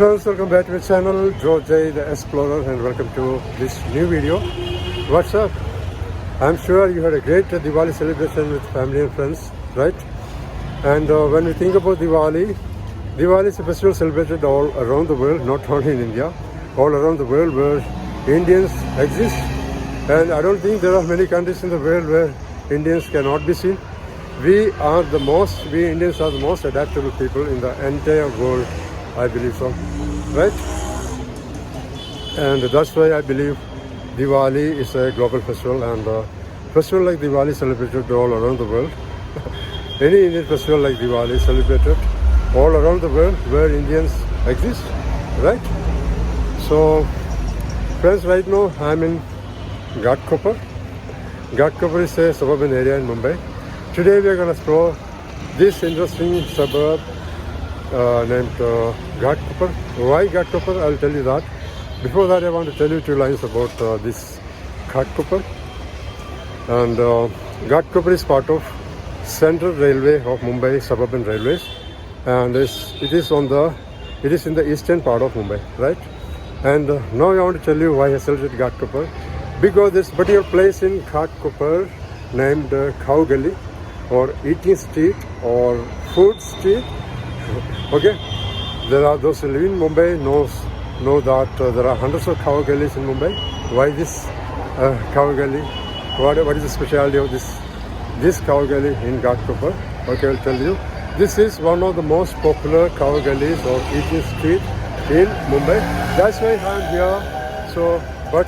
Friends, welcome back to my channel, JoeJay The Explorer, and welcome to this new video. What's up? I'm sure you had a great Diwali celebration with family and friends, right? And when we think about Diwali, Diwali is a festival celebrated all around the world, not only in India, all around the world where Indians exist. And I don't think there are many countries in the world where Indians cannot be seen. We Indians are the most adaptable people in the entire world. I believe so, right? And that's why I believe Diwali is a global festival, and festival like Diwali is celebrated all around the world. Any Indian festival like Diwali is celebrated all around the world where Indians exist, right? So, friends, right now I'm in Ghatkoper. Ghatkoper is a suburban area in Mumbai. Today we are going to explore this interesting suburb named Ghatkoper. Why Ghatkoper? I'll tell you that. Before that, I want to tell you two lines about this Ghatkoper. And Ghatkoper is part of Central Railway of Mumbai Suburban Railways, and it is in the eastern part of Mumbai, right? And now I want to tell you why I selected Ghatkoper, because this particular place in Ghatkoper named Khau Galli, or eating street, or food street. Okay, there are those who live in Mumbai know that there are hundreds of khau gallis in Mumbai. Why this khau galli? What is the specialty of this khau galli in Ghatkoper? Okay, I'll tell you. This is one of the most popular khau gallis or eating street in Mumbai. That's why I'm here. So, but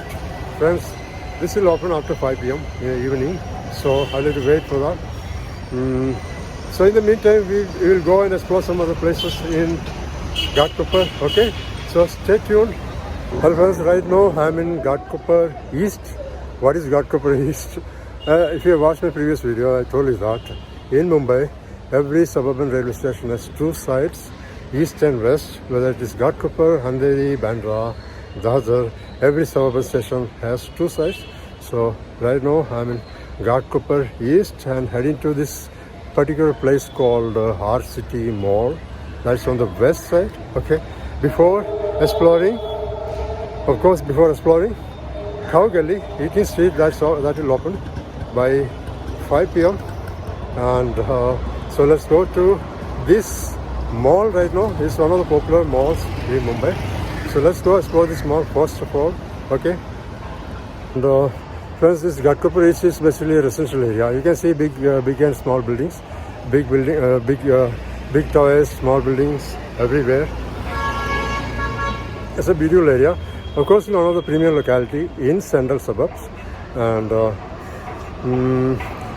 friends, this will open after 5 p.m. in the evening. So I'll have to wait for that. So in the meantime, we will go and explore some other places in Ghatkoper. Okay, so stay tuned. Hello friends, right now I'm in Ghatkoper East. What is Ghatkoper East? If you have watched my previous video, I told you that in Mumbai, every suburban railway station has two sides, east and west. Whether it is Ghatkoper, Andheri, Bandra, Dadar, every suburban station has two sides. So right now I'm in Ghatkoper East and heading to this particular place called R-City Mall. That's on the west side. Okay, before exploring Khau Galli eating street, that will open by 5 p.m. and so let's go to this mall right now. It's one of the popular malls in Mumbai. So let's go explore this mall first of all. Okay, and friends, this Ghatkoper East is basically a residential area. You can see big and small buildings, big towers, small buildings everywhere. It's a beautiful area. Of course, one of the premium locality in central suburbs. And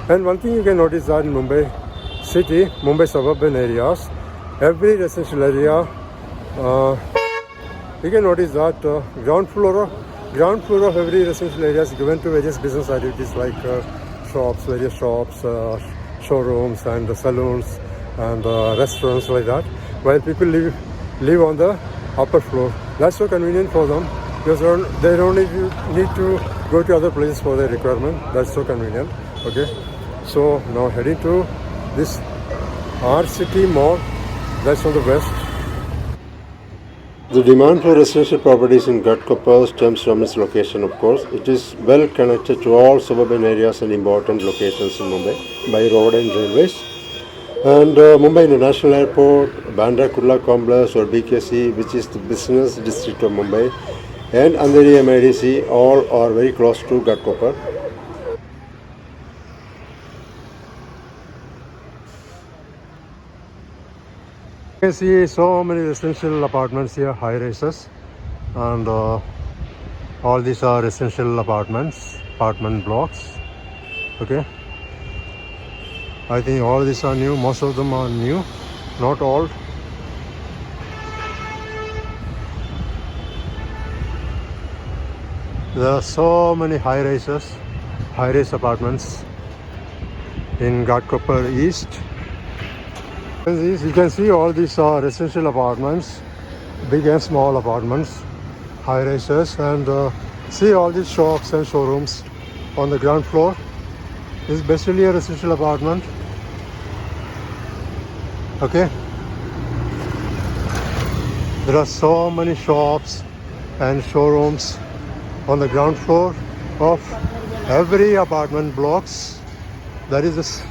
one thing you can notice that in Mumbai suburban areas, every residential area, you can notice that ground floor of every residential area is given to various business activities like various shops, showrooms and salons and restaurants like that, while people live on the upper floor. That's so convenient for them because they don't need to go to other places for their requirement. That's so convenient. Okay, so now heading to this R-City Mall. That's on the west. The demand for residential properties in Ghatkoper stems from its location, of course. It is well connected to all suburban areas and important locations in Mumbai by road and railways. And Mumbai International Airport, Bandra Kurla Complex or BKC, which is the business district of Mumbai, and Andheri MIDC, all are very close to Ghatkoper. You can see so many residential apartments here, high rises, and all these are residential apartment blocks. Okay, I think all these are new. Most of them are new, not all. There are so many high-rise apartments in Ghatkoper East. You can see all these are residential apartments, big and small apartments, high rises, and see all these shops and showrooms on the ground floor. This is basically a residential apartment. Okay, There are so many shops and showrooms on the ground floor of every apartment blocks. That is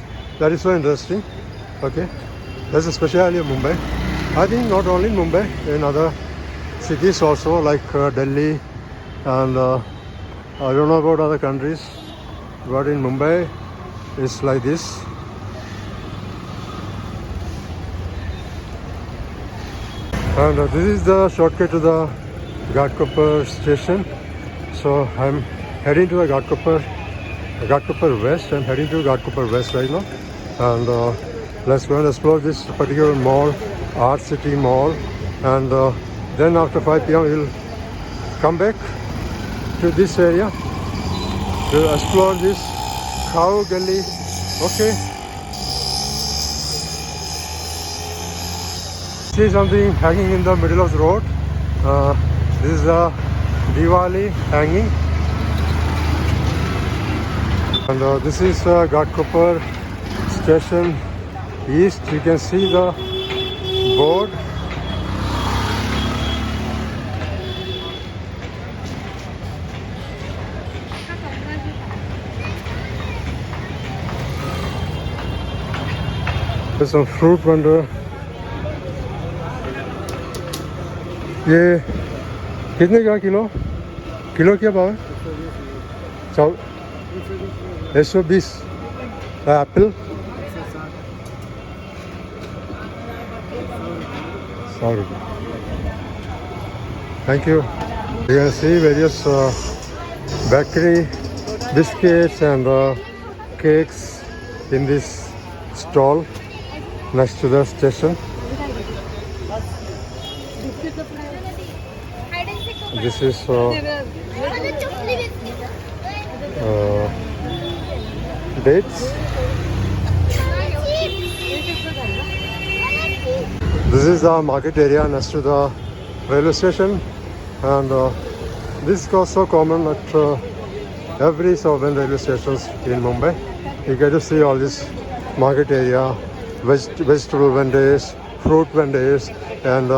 so interesting. Okay, that's a specialty of Mumbai. I think not only in Mumbai, in other cities also like Delhi and I don't know about other countries, but in Mumbai it's like this. And this is the shortcut to the Ghatkoper station. So I'm heading to the Ghatkoper West. I'm heading to Ghatkoper West right now. And let's go and explore this particular mall, R-City Mall. And then after 5 p.m. we'll come back to this area to explore this Khau Galli. Okay. See something hanging in the middle of the road. This is a Diwali hanging, and this is Ghatkoper Station East. You can see the board. There's some fruit vendor. ये कितने का kilo क्या भाव है? 120 Apple 100 रुपये. Thank you. You can see various bakery biscuits and cakes in this stall next to the station. This is dates. This is the market area next to the railway station, and this is also common at every suburban railway stations in Mumbai. You get to see all this market area, vegetable vendors, fruit vendors, and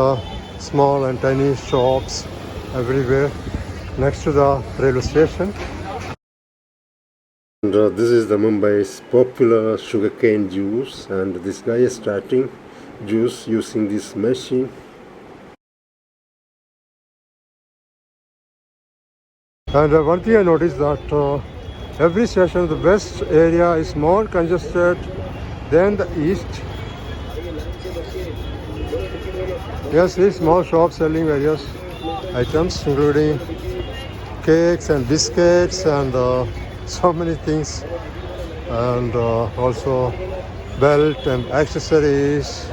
small and tiny shops everywhere next to the railway station. And this is the Mumbai's popular sugarcane juice, and this guy is starting juice using this machine. And one thing I noticed that every station, the west area is more congested than the east. Yes, these small shops selling various items including cakes and biscuits and so many things, and also belt and accessories.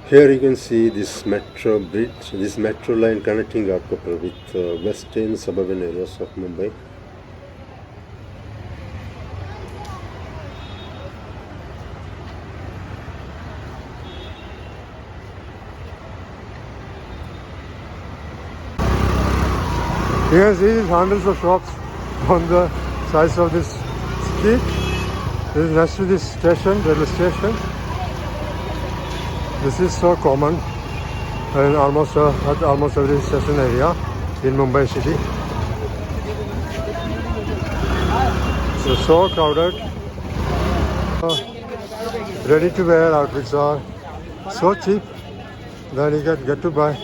Here you can see this metro bridge, this metro line connecting Ghatkoper with western suburban areas of Mumbai. You can see hundreds of shops on the sides of this street. This is next to this station, railway station. This is so common in almost every station area in Mumbai city. So crowded. Ready-to-wear outfits are so cheap that you can get to buy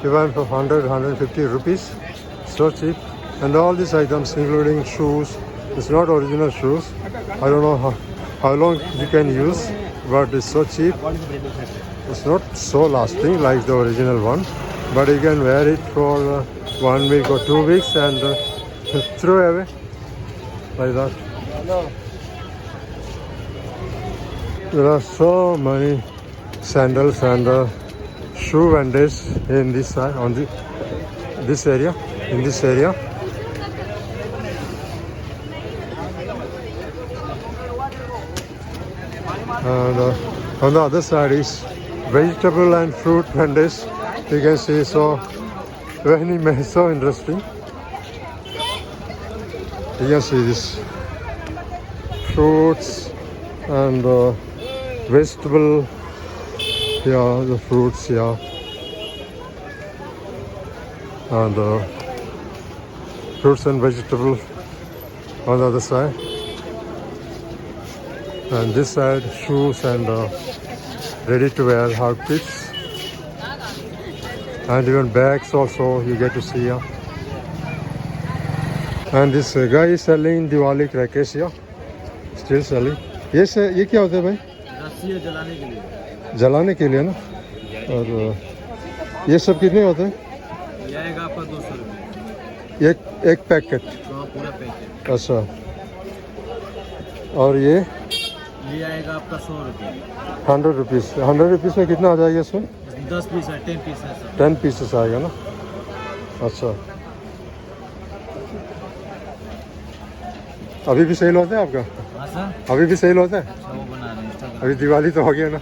even for 150 rupees. So cheap, and all these items including shoes. It's not original shoes. I don't know how long you can use, but it's so cheap. It's not so lasting like the original one, but you can wear it for 1 week or 2 weeks and throw away like that. There are so many sandals and shoe vendors in this side, in this area. And on the other side is vegetable and fruit vendors. You can see so interesting. You can see this fruits and vegetable, yeah, the fruits, yeah, and fruits and vegetables on the other side, and this side shoes and ready-to-wear outfits, and even bags also you get to see here. And this guy is selling Diwali crackers here, still selling. Yes, ये क्या होता है भाई? रस्सी है जलाने के लिए। जलाने के लिए ना। और ये सब कितने होते हैं? ये आएगा आपका 200 रुपये। एक पैकेट? हाँ, पूरा पैकेट। अच्छा। और ये आएगा आपका 100 रुपये। 100 रुपीज़। 100 रुपीज़ में कितना आ जाएगा इसमें? 10 पीस है, 10 पीस है। 10 पीसेस आएगा ना। अच्छा, अभी भी सेल होता है आपका? हाँ सर, अभी भी सेल होता है? वो बना रहे हैं। अभी दिवाली तो हो गया ना।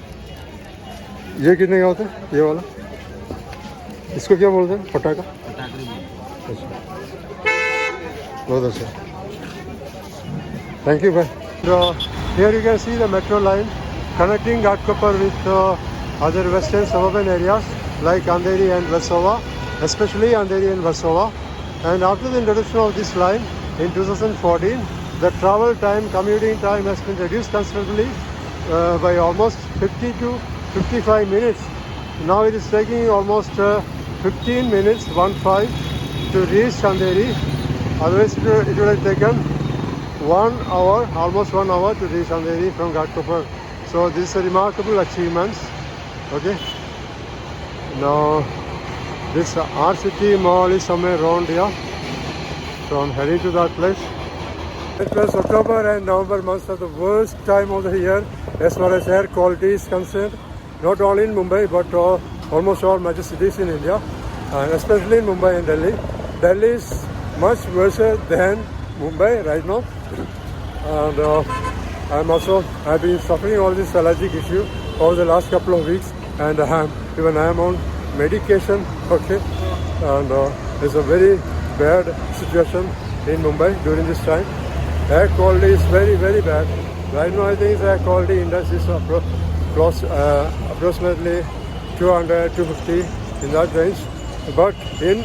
ये कितने का होता है ये वाला? इसको क्या बोलते हैं? पटाखा? अच्छा, बहुत अच्छा, थैंक यू भाई। Here you can see the metro line connecting Ghatkoper with other western suburban areas like Andheri and Versova, especially Andheri and Versova. And after the introduction of this line in 2014, the travel time, commuting time has been reduced considerably by almost 50 to 55 minutes. Now it is taking almost 15 minutes, 1-5, to reach Andheri. Otherwise it would have taken 1 hour, almost 1 hour to reach Andheri from Ghatkoper. So this is a remarkable achievement. Okay. Now this R-City Mall is somewhere around here. So I'm heading to that place. Plus October and November months are the worst time of the year as far as air quality is concerned. Not only in Mumbai but almost all major cities in India, and especially in Mumbai and Delhi. Delhi is much worse than Mumbai right now. And I've been suffering all this allergic issue over the last couple of weeks, and I am on medication. Okay, and it's a very bad situation in Mumbai during this time. Air quality is very, very bad. Right now, I think the air quality index is approximately 200, 250 in that range. But in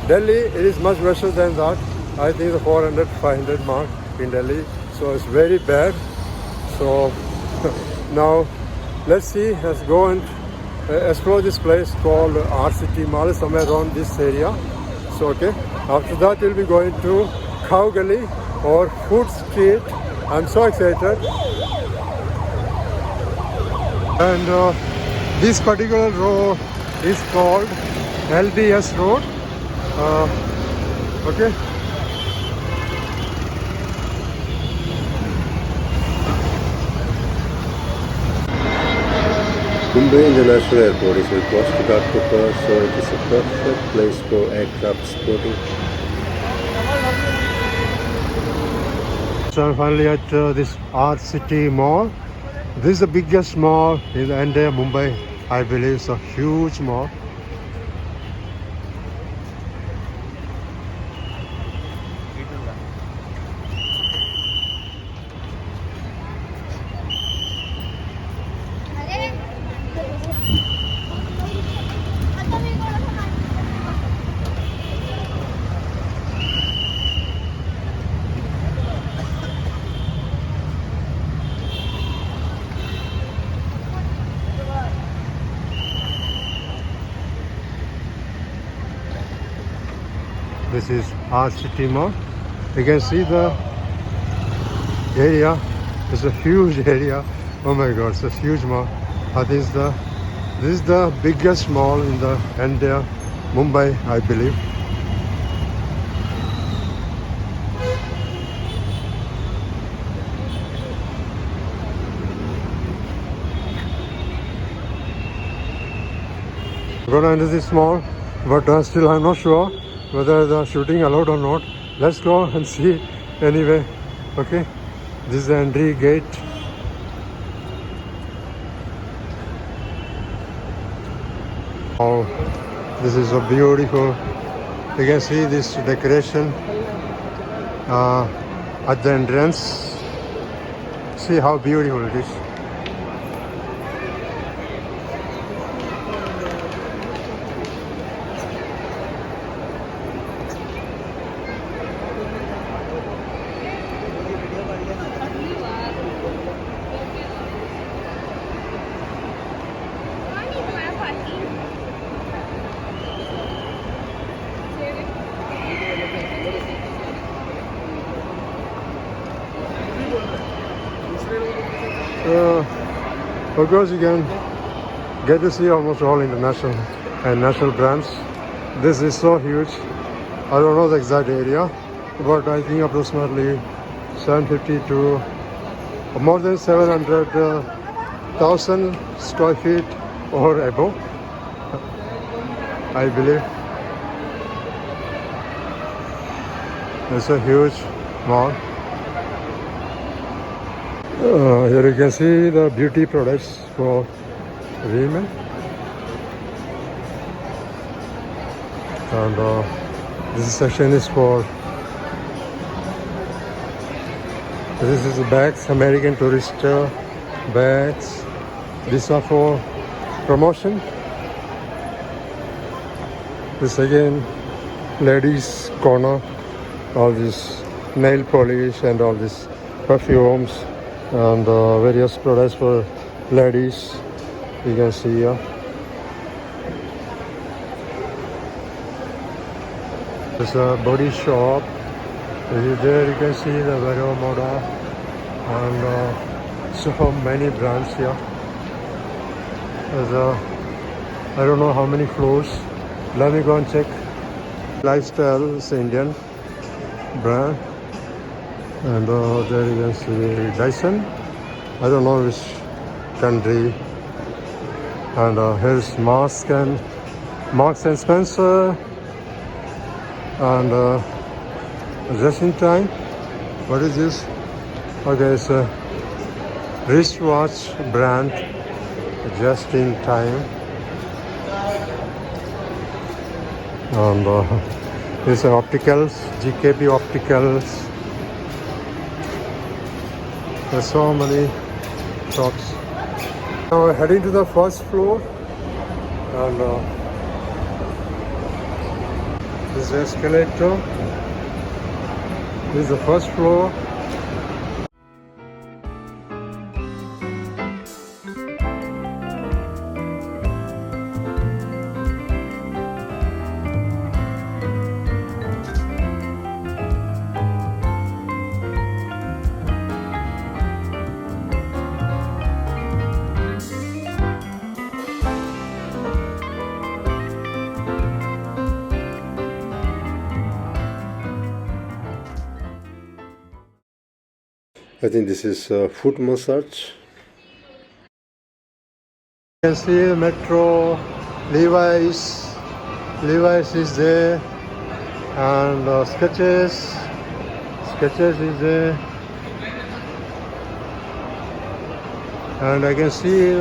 Delhi, it is much worse than that. I think the 400, 500 mark in Delhi. So it's very bad. So now let's see. Let's go and explore this place called R-City Mall, somewhere around this area. So okay. After that, we'll be going to Khau Galli or Food Street. I'm so excited. And this particular road is called LBS Road. Okay. Mumbai International Airport is very close to Ghatkoper, so it is a perfect place for aircraft sporting. So I'm finally at this R-City Mall. This is the biggest mall in the entire Mumbai, I believe. It's a huge mall. This is R-City Mall. You can see the area. It's a huge area. Oh my God, it's a huge mall. This is the biggest mall in the entire Mumbai, I believe. We're gonna enter this mall, but still I'm not sure whether the shooting allowed or not. Let's go and see anyway. Okay, this is the entry gate. Oh, this is so beautiful. You can see this decoration at the entrance. See how beautiful it is. Of course, you can get to see almost all international and national brands. This is so huge. I don't know the exact area, but I think approximately 750 to more than 700,000 square feet or above, I believe. It's a huge mall. Here you can see the beauty products for women. And this section is for, this is bags, American tourist bags. These are for promotion. This again, ladies corner. All this nail polish and all this perfumes and various products for ladies. You can see here. There's a body shop. There you can see the Vero Moda and so many brands here. There's I don't know how many floors. Let me go and check. Lifestyle is Indian brand. And there you can see Dyson. I don't know which country. And here's Marks and Spencer. And just in time. What is this? Okay, it's a wristwatch brand. Just in time. And these are opticals, GKP opticals. There's so many shops. Now we're heading to the first floor, and this is the escalator. This is the first floor. I think this is foot massage. You can see the metro, Levi's is there, and Skechers is there, and I can see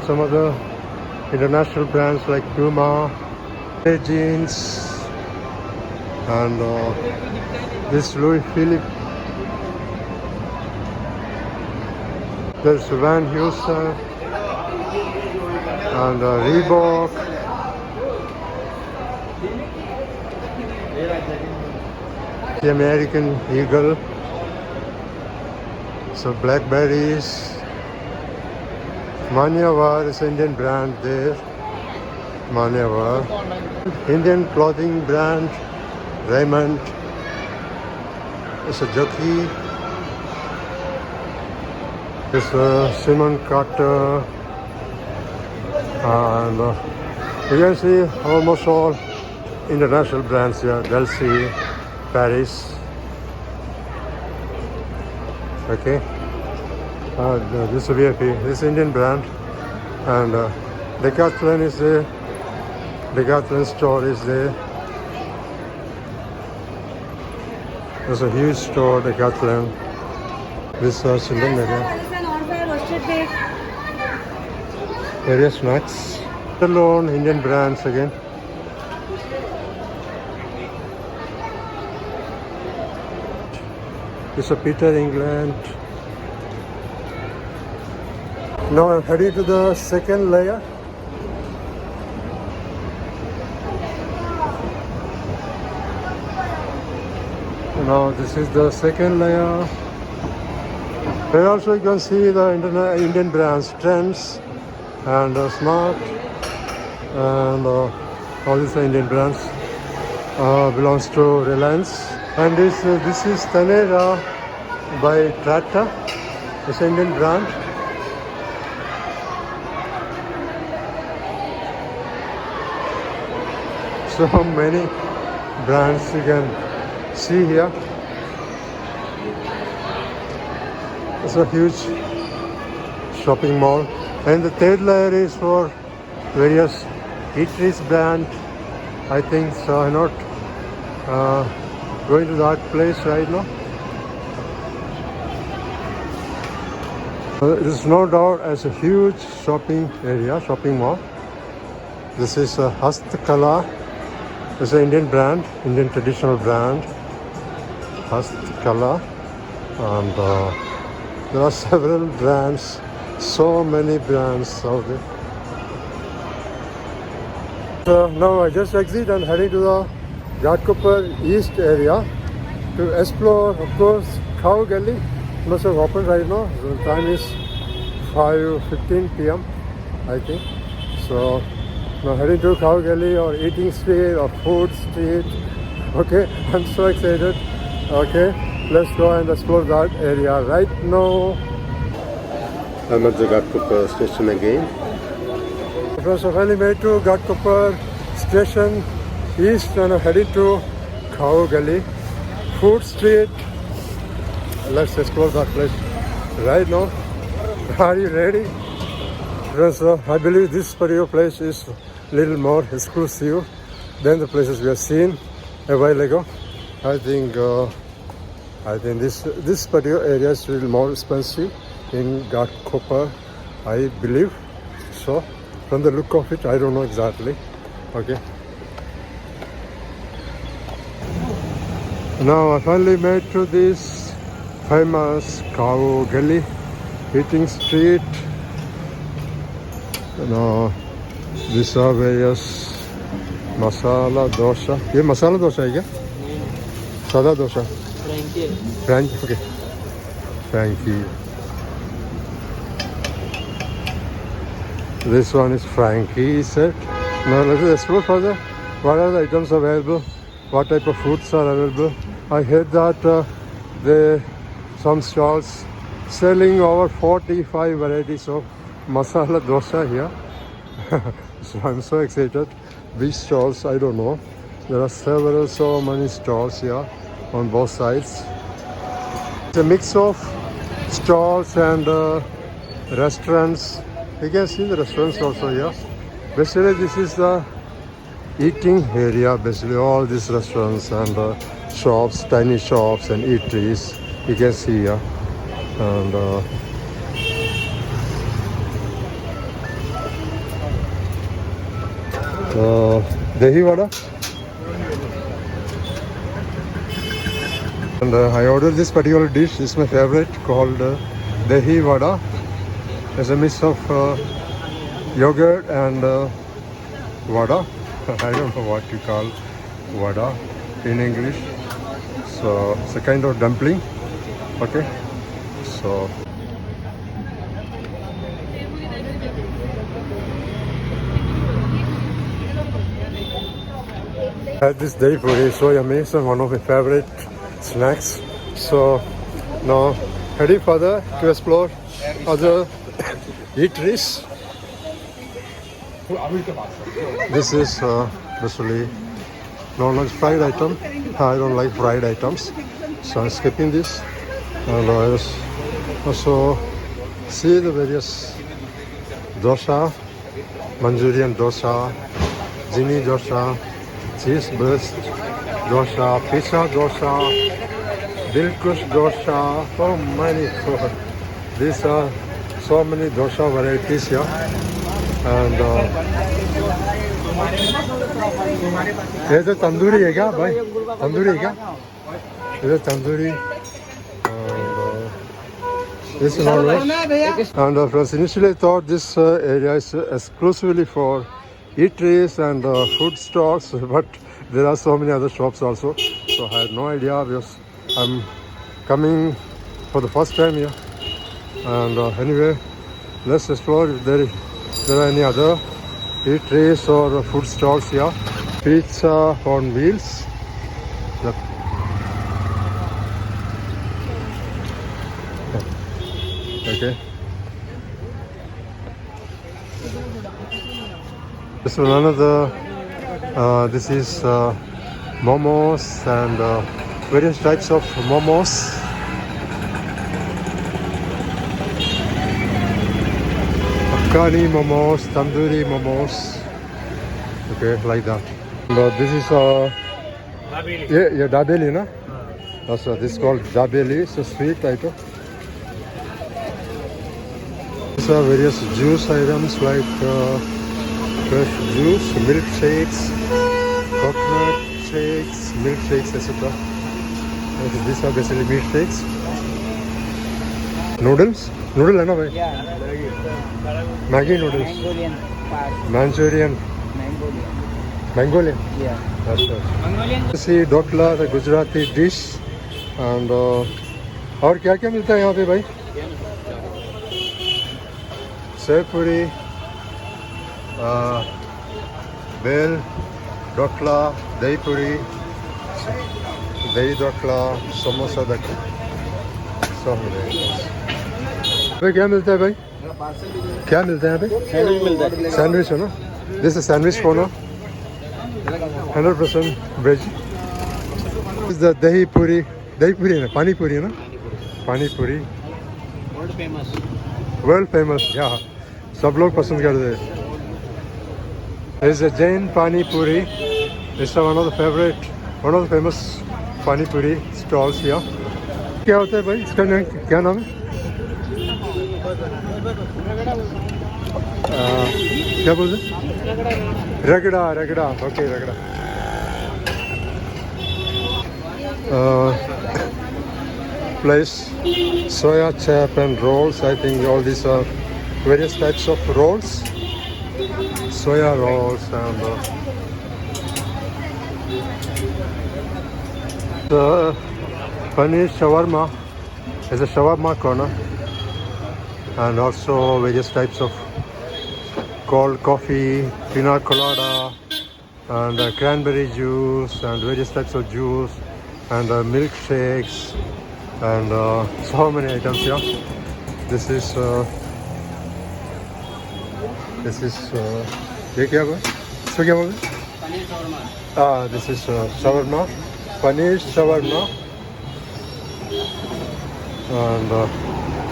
some of the international brands like Puma, jeans, and this Louis Philippe. There's Van Heusen and Reebok. The American Eagle. So Blackberries. Manyavar is an Indian brand there. Manyavar. Indian clothing brand. Raymond. It's a jockey. It's Simon Carter, and you can see almost all international brands here. Delsey, Paris. Okay, this is VIP. This is Indian brand, and Decathlon is there. Decathlon store is there. There's a huge store, Decathlon. This is children area. Various snacks. Alone Indian brands again. This is Peter England. Now I'm heading to the second layer. Now this is the second layer. Here also you can see the Indian brands, Trends and Smart, and all these Indian brands belongs to Reliance. And this is Tanera by Tata. It's an Indian brand. So many brands you can see here. It's a huge shopping mall, and the third layer is for various eateries brand. I think so. I'm not going to that place right now. It is no doubt as a huge shopping area, shopping mall. This is a Ghatkoper. It's an Indian brand, Indian traditional brand, Ghatkoper, and there are several brands, so many brands out there. So now I just exit and heading to the Ghatkoper East area to explore, of course, Khau Galli. Must have opened right now. The time is 5:15 p.m. I think. So now heading to Khau Galli or eating street or food street. Okay, I'm so excited. Okay, let's go and explore that area right now. I'm at the Ghatkoper station again. So finally made to Ghatkoper station east and I'm heading to Khau Galli food street. Let's explore that place right now. Are you ready? Because I believe this particular place is a little more exclusive than the places we have seen a while ago. I think this particular area is a little more expensive in Ghatkoper, I believe. So from the look of it, I don't know exactly. Okay. Now I finally made to this famous Khau Galli eating street. Now these are various masala dosa. ये masala dosa है क्या? सादा dosa. Frankie. Okay. Frankie. This one is Frankie set. Now let us explore further. What are the items available? What type of foods are available? I heard that some stalls selling over 45 varieties of masala dosa here. So I'm so excited. Which stalls, I don't know. There are so many stalls here on both sides. It's a mix of stalls and restaurants. You can see the restaurants also here. Basically this is the eating area, basically all these restaurants and shops, tiny shops and eateries you can see here. And dahi vada. And I ordered this particular dish. This is my favorite, called dahi vada. It's a mix of yogurt and vada. I don't know what you call vada in English. So it's a kind of dumpling. Okay. So had this dahi puri is so yummy. It's one of my favorite snacks. So now heading further to explore other eateries. This is basically known as fried item. I don't like fried items, so I'm skipping this. And I also see the various dosa, Manchurian dosa, Jini dosa, cheese burst dosa, pizza dosa, Dilkush dosa, so many food. These are so many dosa varieties here. And ये तो तंदूरी है क्या भाई? तंदूरी है क्या? ये tandoori. This is not right. And friends, initially I thought this area is exclusively for eateries and food stalls, but there are so many other shops also. So I had no idea because I'm coming for the first time here. And anyway, let's explore if there are any other eateries or food stalls here. Pizza on wheels. Yep. Okay. This is one of the This is momos and various types of momos. Afghani momos, tandoori momos. Okay, like that. This is dabeli, na? That's this is called dabeli. It's a sweet item. These are various juice items like fresh juice, milkshakes, coconut shakes, milkshakes, etc. Okay, these are basically milkshakes. Noodles? Noodle, hai na bhai? Yeah. Maggi noodles. Mongolian part. Manchurian. Mongolian? Yeah. That's right. Mongolian? You see dokla, the Gujarati dish. And और क्या क्या मिलता है यहाँ पे भाई? Save पूरी, bell, dokla, दही पूरी, दही dokla, समोसा dokla, सब मिलेगा। भाई क्या मिलता है भाई? क्या मिलता है यहाँ पे? सैंडविच मिलता है। सैंडविच है ना? This is sandwich corner. 100% veg. This is the dahi puri है ना? पानी पूरी है ना? पानी पूरी. World famous, yeah. सब लोग पसंद करते हैं. There is a Jain pani puri. It's one of the famous pani puri stalls here. क्या होता है भाई? इसका क्या नाम है? क्या बोलते हैं? रगड़ा. Okay, रगड़ा. Place soya chap and rolls. I think all these are various types of rolls. Soya rolls and the paneer shawarma is a shawarma corner, and also various types of cold coffee, pina colada, and cranberry juice, and various types of juice, and milkshakes, and so many items here. This is ये क्या हुआ? इसको क्या बोलते हैं? Paneer shawarma. This is shawarma, paneer shawarma, and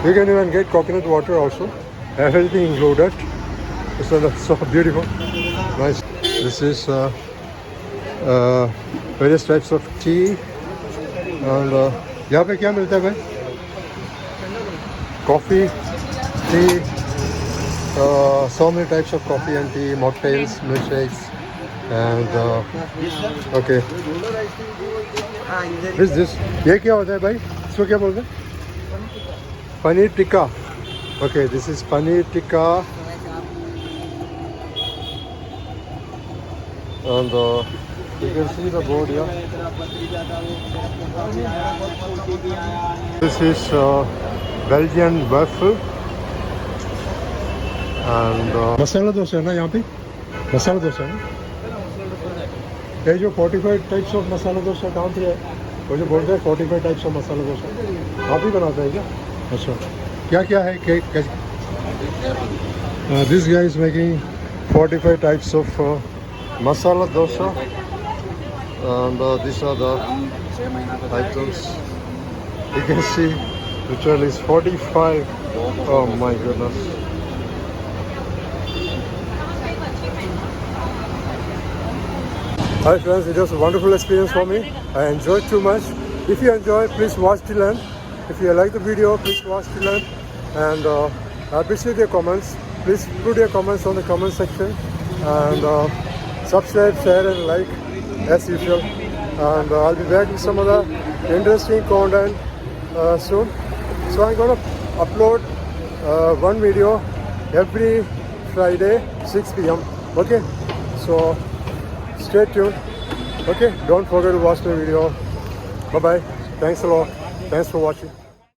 you can even get coconut water also. Everything included. It's so beautiful, nice. This is various types of tea, and यहाँ पे क्या मिलता है भाई? Coffee, tea, so many types of coffee and tea, mocktails, milkshakes, and okay. This ये क्या होता है भाई? इसको क्या बोलते हैं? Paneer tikka. Okay, this is paneer tikka, and you can see the board here. This is Belgian waffle, and masala dosa है ना यहाँ पे? मसाला डोसा है ना? ये जो 45 types of मसाला डोसा कहाँ पे है? वो जो बोलते हैं 45 types of मसाला डोसा आप ही बनाते हैं क्या? अच्छा क्या क्या है? This guy is making 45 types of masala dosa, and these are the items. You can see literally is 45. Oh my goodness. Hi friends, it was a wonderful experience for me. I enjoyed too much. If you enjoyed, please watch till end. If you like the video, please watch till end. And I appreciate your comments. Please put your comments on the comment section. And subscribe, share and like as usual. And I'll be back with some other interesting content soon. So I'm going to upload one video every Friday 6 p.m. Okay, so stay tuned. Okay, don't forget to watch my video. Bye bye. Thanks a lot. Thanks for watching.